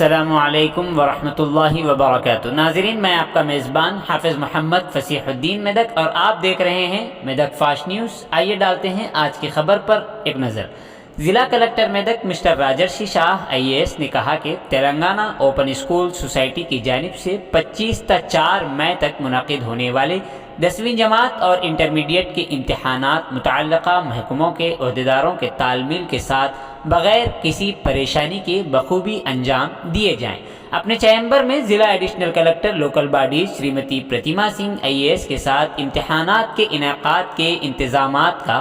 السلام علیکم ورحمۃ اللہ وبرکاتہ۔ ناظرین، میں آپ کا میزبان حافظ محمد فصیح الدین میدک اور آپ دیکھ رہے ہیں میدک فاسٹ نیوز۔ آئیے ڈالتے ہیں آج کی خبر پر ایک نظر۔ ضلع کلکٹر میدک مسٹر راجرشی شاہ IAS نے کہا کہ تلنگانہ اوپن اسکول سوسائٹی کی جانب سے 25 تا 4 مئی تک منعقد ہونے والے 10ویں جماعت اور انٹرمیڈیٹ کے امتحانات متعلقہ محکموں کے عہدیداروں کے تال میل کے ساتھ بغیر کسی پریشانی کے بخوبی انجام دیے جائیں۔ اپنے چیمبر میں ضلع additional collector local bodies Shrimati Pratima Singh IAS کے ساتھ امتحانات کے انعقاد کے انتظامات کا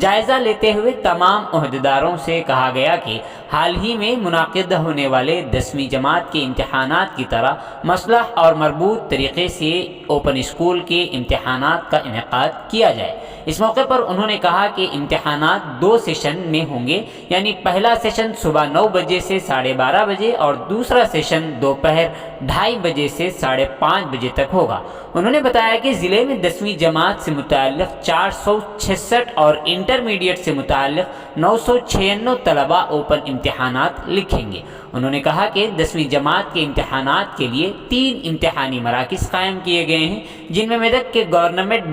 جائزہ لیتے ہوئے تمام عہدیداروں سے کہا گیا کہ حال ہی میں منعقد ہونے والے 10ویں جماعت کے امتحانات کی طرح مسلح اور مربوط طریقے سے اوپن اسکول کے امتحانات کا انعقاد کیا جائے۔ اس موقع پر انہوں نے کہا کہ امتحانات 2 سیشن میں ہوں گے، یعنی پہلا سیشن صبح 9 بجے سے 12:30 بجے اور دوسرا سیشن دوپہر 2:30 بجے سے 5:30 بجے تک ہوگا۔ انہوں نے بتایا کہ ضلع میں 10ویں جماعت سے متعلق 466 اور انٹرمیڈیٹ سے متعلق 996 طلباء اوپن امتحانات لکھیں گے۔ انہوں نے کہا کہ 10ویں جماعت کے امتحانات کے لیے 3 امتحانی مراکز قائم کیے گئے ہیں، جن میں میدک کے government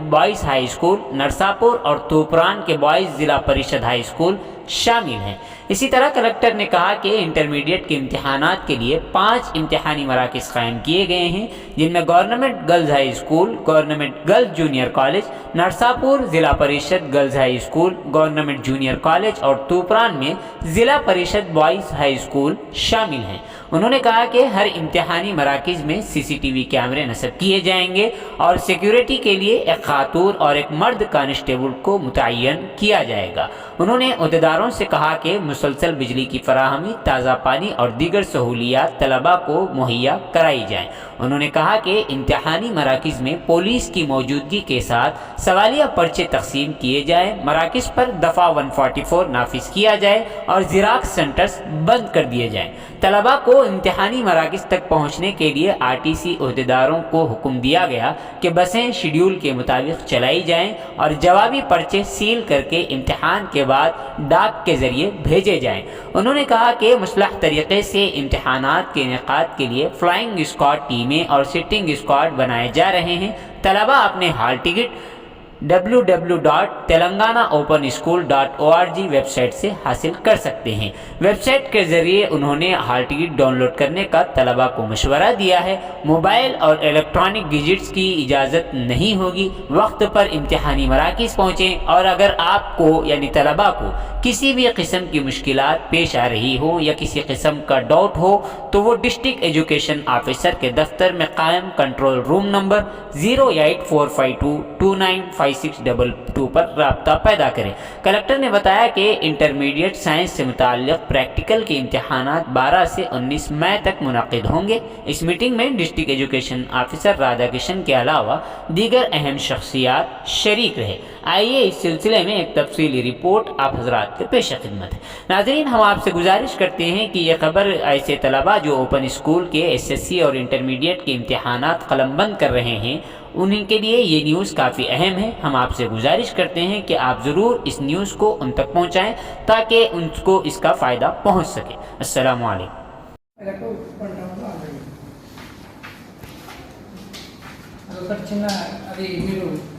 boys high school Narsapur اور توپران کے بوائز ضلع پریشد ہائی اسکول شامل ہیں۔ اسی طرح کلکٹر نے کہا کہ انٹرمیڈیٹ کے امتحانات کے لیے 5 امتحانی مراکز قائم کیے گئے ہیں، جن میں government girls high school, government girls junior college Narsapur ضلع Parishad girls high school, government junior college اور توپران میں ضلع پریشد بوائز ہائی اسکول شامل ہیں۔ انہوں نے کہا کہ ہر امتحانی مراکز میں CCTV کیمرے نصب کیے جائیں گے اور سیکیورٹی کے لیے ایک خاتون اور ایک مرد کانسٹیبل کو متعین کیا جائے گا۔ انہوں نے عہدیداروں سے کہا کہ مسلسل بجلی کی فراہمی، تازہ پانی اور دیگر سہولیات طلباء کو مہیا کرائی جائیں۔ انہوں نے کہا کہ امتحانی مراکز میں پولیس کی موجودگی کے ساتھ سوالیہ پرچے تقسیم کیے جائیں، مراکز پر دفعہ 144 نافذ کیا جائے اور زیراکس سینٹرز بند کر دیے جائیں۔ طلباء کو امتحانی مراکز تک پہنچنے کے لیے RTC عہدیداروں کو حکم دیا گیا کہ بسیں شیڈول کے مطابق چلائی جائیں اور جوابی پرچے سیل کر کے امتحان کے بعد ڈاک کے ذریعے بھیجے جائیں۔ انہوں نے کہا کہ مسلح طریقے سے امتحانات کے انعقاد کے لیے فلائنگ اسکواڈ ٹیمیں اور سٹنگ اسکواڈ بنائے جا رہے ہیں۔ طلباء اپنے hall ticket www.telanganaopenSchool.org web site سے حاصل کر سکتے ہیں۔ ویب سائٹ کے ذریعے انہوں نے ہال ٹکٹ ڈاؤن لوڈ کرنے کا طلباء کو مشورہ دیا ہے۔ موبائل اور الیکٹرانک گیجٹس کی اجازت نہیں ہوگی۔ وقت پر امتحانی مراکز پہنچیں اور اگر آپ کو یعنی طلباء کو کسی بھی قسم کی مشکلات پیش آ رہی ہو یا کسی قسم کا ڈاؤٹ ہو تو وہ ڈسٹرکٹ ایجوکیشن آفیسر کے دفتر میں قائم کنٹرول روم نمبر 08452295622 پر رابطہ پیدا کریں۔ کلکٹر نے بتایا کہ انٹرمیڈیٹ سائنس سے متعلق پریکٹیکل کے امتحانات 12 سے 19 مئی تک منعقد ہوں گے۔ اس میٹنگ میں district education officer Radha Krishan کے علاوہ دیگر اہم شخصیات شریک رہے۔ آئیے اس سلسلے میں ایک تفصیلی رپورٹ آپ حضرات کے پیش خدمت ہے۔ ناظرین، ہم آپ سے گزارش کرتے ہیں کہ یہ خبر ایسے طلباء جو اوپن اسکول کے SSC اور انٹرمیڈیٹ کے امتحانات قلم بند کر رہے ہیں، انہیں کے لیے یہ نیوز کافی اہم ہے۔ ہم آپ سے گزارش کرتے ہیں کہ آپ ضرور اس نیوز کو ان تک پہنچائیں تاکہ ان کو اس کا فائدہ پہنچ سکے۔ السلام علیکم۔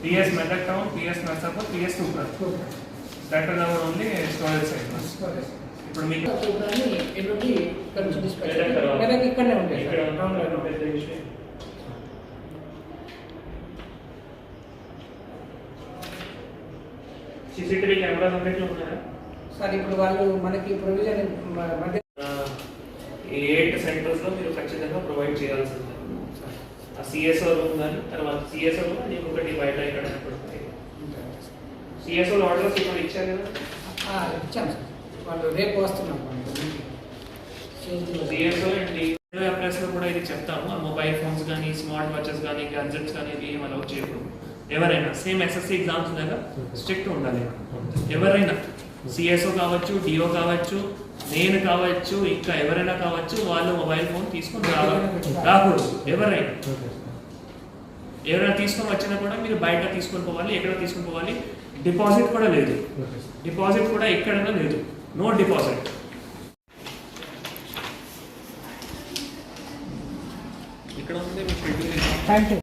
PS Medak Town, PS Narsapur, PS Tupra. That is our only storage site. ఇప్పుడు మీకు ఎటువంటి కొంచెం డిస్ప్లే ఇక్కడనే ఉంటాయి ఇక్కడ టౌన్లో పెద్ద విషయం. CCTV కెమెరాస్ అన్నిట్లో ఉన్నాయా సార్? ఇప్పుడు వాళ్ళు మనకి ప్రొవిజన్ మధ్య ఈ 8 సెంటర్స్ లో మీరు ఖచ్చితంగా ప్రొవైడ్ చేయాల్సింది. ఆ CSO రూమ్ కానీ తర్వాత CSO రూమ్ అని ఇంకొకటి బయట ఇక్కడ CSO ఆర్డర్స్ ఇప్పుడు ఇచ్చారు కదా? ఇచ్చాం సార్. వాళ్ళు రేపు వస్తున్నాం. CSO అండి అప్లైస్ లో కూడా ఇది చెప్తాము. ఆ మొబైల్ ఫోన్స్ కానీ స్మార్ట్ వాచెస్ కానీ గ్యాడ్జెట్స్ కానీ ఏం అలౌ చేయకూడదు. ఎవరైనా సేమ్ SSC ఎగ్జామ్స్ లాగా స్ట్రిక్ట్ ఉండాలి. ఎవరైనా CSO కావచ్చు, DO కావచ్చు, నేను కావచ్చు, ఇంకా ఎవరైనా కావచ్చు, వాళ్ళు మొబైల్ ఫోన్ తీసుకొని రాకూడదు. ఎవరైనా తీసుకొని వచ్చినా కూడా మీరు బయట తీసుకొని పోవాలి. ఎక్కడ తీసుకొని పోవాలి? డిపాజిట్ కూడా లేదు. డిపాజిట్ కూడా ఎక్కడైనా లేదు. No deposit. ఇక్కడ ఉంది మీ షెడ్యూల్. Thank you.